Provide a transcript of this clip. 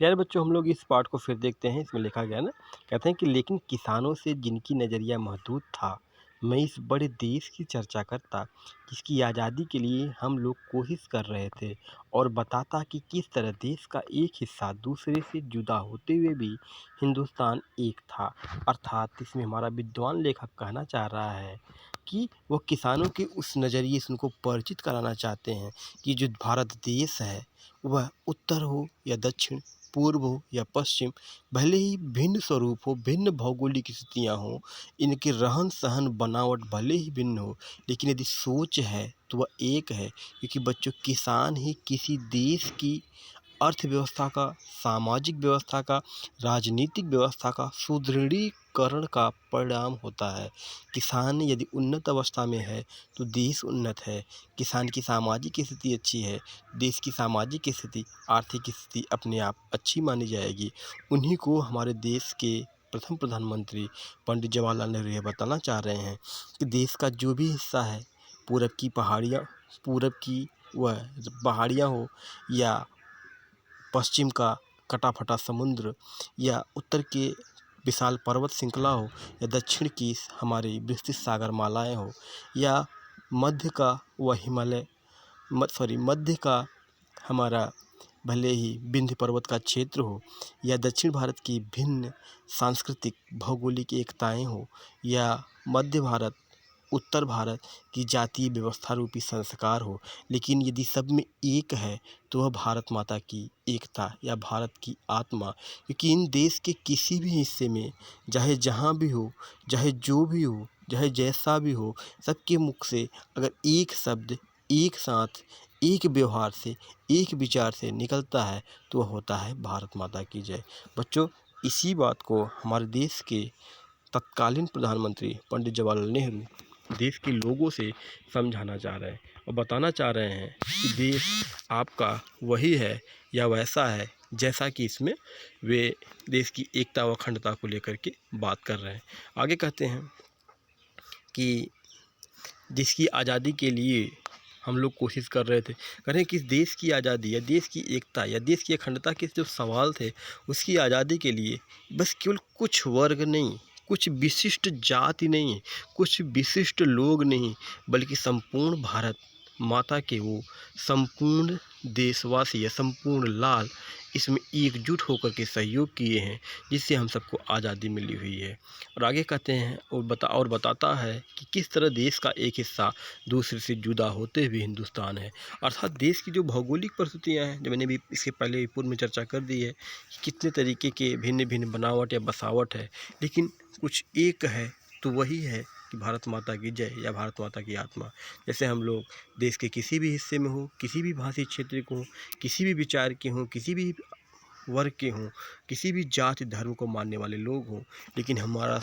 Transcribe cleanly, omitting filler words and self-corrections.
प्यारे बच्चों, हम लोग इस पार्ट को फिर देखते हैं। इसमें लिखा गया ना, कहते हैं कि लेकिन किसानों से जिनकी नज़रिया महदूद था, मैं इस बड़े देश की चर्चा करता जिसकी आज़ादी के लिए हम लोग कोशिश कर रहे थे, और बताता कि किस तरह देश का एक हिस्सा दूसरे से जुदा होते हुए भी हिंदुस्तान एक था। अर्थात इसमें हमारा विद्वान लेखक कहना चाह रहा है कि वो किसानों के उस नज़रिए से उनको परिचित कराना चाहते हैं कि जो भारत देश है वह उत्तर हो या दक्षिण, पूर्व हो या पश्चिम, भले ही भिन्न स्वरूप हो, भिन्न भौगोलिक स्थितियाँ हों, इनके रहन-सहन, बनावट भले ही भिन्न हो, लेकिन यदि सोच है तो वह एक है। क्योंकि बच्चों, किसान ही किसी देश की अर्थव्यवस्था का, सामाजिक व्यवस्था का, राजनीतिक व्यवस्था का सुदृढ़ीकरण का परिणाम होता है। किसान यदि उन्नत अवस्था में है तो देश उन्नत है। किसान की सामाजिक स्थिति अच्छी है, देश की सामाजिक स्थिति, आर्थिक स्थिति अपने आप अच्छी मानी जाएगी। उन्हीं को हमारे देश के प्रथम प्रधानमंत्री पंडित जवाहरलाल नेहरू ये बताना चाह रहे हैं कि देश का जो भी हिस्सा है, पूरब की वह पहाड़ियाँ हो, या पश्चिम का कटा-फटा समुद्र, या उत्तर के विशाल पर्वत श्रृंखला हो, या दक्षिण की हमारी विस्तृत सागर मालाएँ हो, या मध्य का वह हिमालय मध्य का हमारा भले ही विंध्य पर्वत का क्षेत्र हो, या दक्षिण भारत की भिन्न सांस्कृतिक भौगोलिक एकताएँ हो, या मध्य भारत, उत्तर भारत की जातीय व्यवस्था रूपी संस्कार हो, लेकिन यदि सब में एक है तो वह भारत माता की एकता या भारत की आत्मा। क्योंकि इन देश के किसी भी हिस्से में, चाहे जहाँ भी हो, चाहे जो भी हो, चाहे जैसा भी हो, सबके मुख से अगर एक शब्द, एक साथ, एक व्यवहार से, एक विचार से निकलता है तो वह होता है भारत माता की जय। बच्चों, इसी बात को हमारे देश के तत्कालीन प्रधानमंत्री पंडित जवाहरलाल नेहरू देश के लोगों से समझाना चाह रहे हैं, और बताना चाह रहे हैं कि देश आपका वही है या वैसा है जैसा कि इसमें वे देश की एकता व अखंडता को लेकर के बात कर रहे हैं। आगे कहते हैं कि जिसकी आज़ादी के लिए हम लोग कोशिश कर रहे थे, कह रहे हैं कि इस देश की आज़ादी या देश की एकता या देश की अखंडता के जो सवाल थे, उसकी आज़ादी के लिए बस केवल कुछ वर्ग नहीं, कुछ विशिष्ट जाति नहीं, कुछ विशिष्ट लोग नहीं, बल्कि संपूर्ण भारत माता के वो संपूर्ण देशवासी या संपूर्ण लाल इसमें एकजुट होकर के सहयोग किए हैं, जिससे हम सबको आज़ादी मिली हुई है। और आगे कहते हैं और बताता है कि किस तरह देश का एक हिस्सा दूसरे से जुदा होते हुए हिंदुस्तान है। अर्थात देश की जो भौगोलिक परिस्थितियाँ हैं, जो मैंने भी इसके पहले ही पूर्व में चर्चा कर दी है कि कितने तरीके के भिन्न भिन्न बनावट या बसावट है, लेकिन कुछ एक है तो वही है कि भारत माता की जय या भारत माता की आत्मा। जैसे हम लोग देश के किसी भी हिस्से में हो, किसी भी भाषी क्षेत्र को हों, किसी भी विचार के हों, किसी भी वर्ग के हों, किसी भी जाति धर्म को मानने वाले लोग हों, लेकिन हमारा